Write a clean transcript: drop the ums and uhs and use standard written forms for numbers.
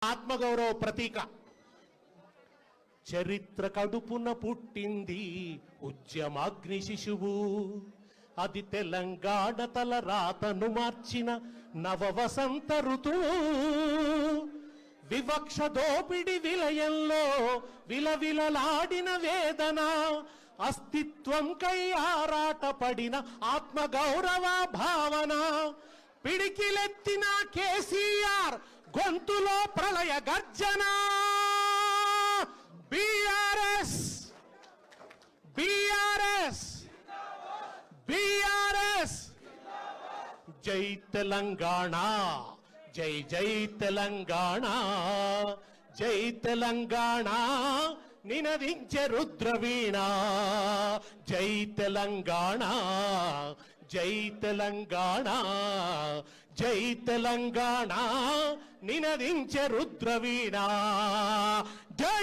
ఆత్మగౌరవ ప్రతీక. చరిత్ర కడుపున పుట్టింది ఉద్యమాగ్ని శిశువు, అది తెలంగాణ తల రాతను మార్చిన నవ వసంత ఋతువు. వివక్ష దోపిడి విలయంలో విలవిలలాడిన వేదన, అస్తిత్వంకై ఆరాటపడిన ఆత్మగౌరవ భావన. పిడికిలెత్తిన కేసీఆర్ గొంతులో ప్రళయ గర్జన. బీఆర్ఎస్ బీఆర్ఎస్ బీఆర్ఎస్ జై తెలంగాణ, జై జై తెలంగాణ, జై తెలంగాణ నినదించే రుద్రవీణ. జై తెలంగాణ, జై తెలంగాణ, జై తెలంగాణ నినదించే రుద్రవీణ. జై